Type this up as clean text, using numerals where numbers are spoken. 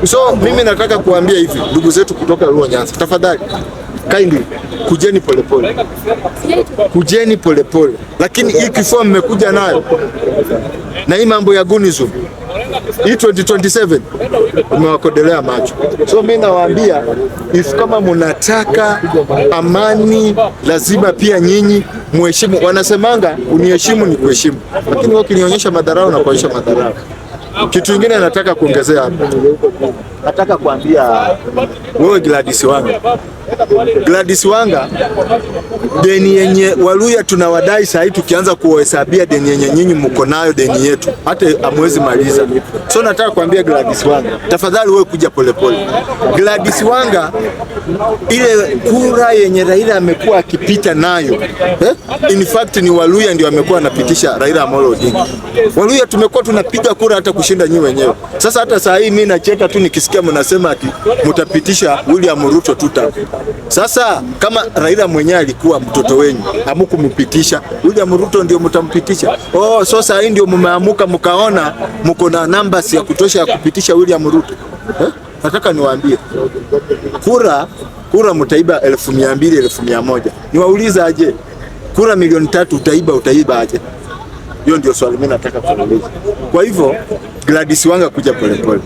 So mimi nataka kuambia hivi ndugu zetu kutoka Luo Nyanza, tafadhali kindly kujeni polepole, kujeni polepole, lakini hii kifua mmekuja nayo na hii mambo ya gunizu hii 2027 umewakodelea macho. So mimi nawaambia if kama mnataka amani, lazima pia nyinyi muheshimu. Wanasemanga uniheshimu ni kuheshimu, lakini wewe ukinionyesha madharau na kuonyesha madharau. Kitu kingine nataka kuongezea hapa, nataka kuambia wewe Gladys Wanga, deni yenye Waluya tunawadai sasa, tukianza kuhesabia deni yenye nyinyi mko nayo, deni yetu hata amwezi maliza. So nataka kuambia Gladys Wanga, tafadhali wewe kuja polepole. Gladys Wanga, ile kura yenye Raila amekuwa akipita nayo in fact ni Waluya ndio amekuwa anapitisha Raila Amolo Odinga. Waluya tumekuwa tunapiga kura hata kushinda nyinyi wenyewe. Sasa hata saa hii mimi nacheka tu nikisikia mnasema ati mtapitisha William Ruto tuta. Sasa kama Raila mwenyewe alikuwa mtoto wenu, hamkumpitisha William Ruto, ndio mtampitisha. Oh, so saa hii ndio mmeamuka mkaona mko na numbers ya kutosha ya kupitisha William Ruto. Nataka niwaambie kura mtaiba 200,000 1,100. Niwauliza aje? Kura milioni 3 utaiba aje? Hiyo ndio swali mimi nataka kuuliza. Kwa hivyo Gladys Wanga kuja polepole.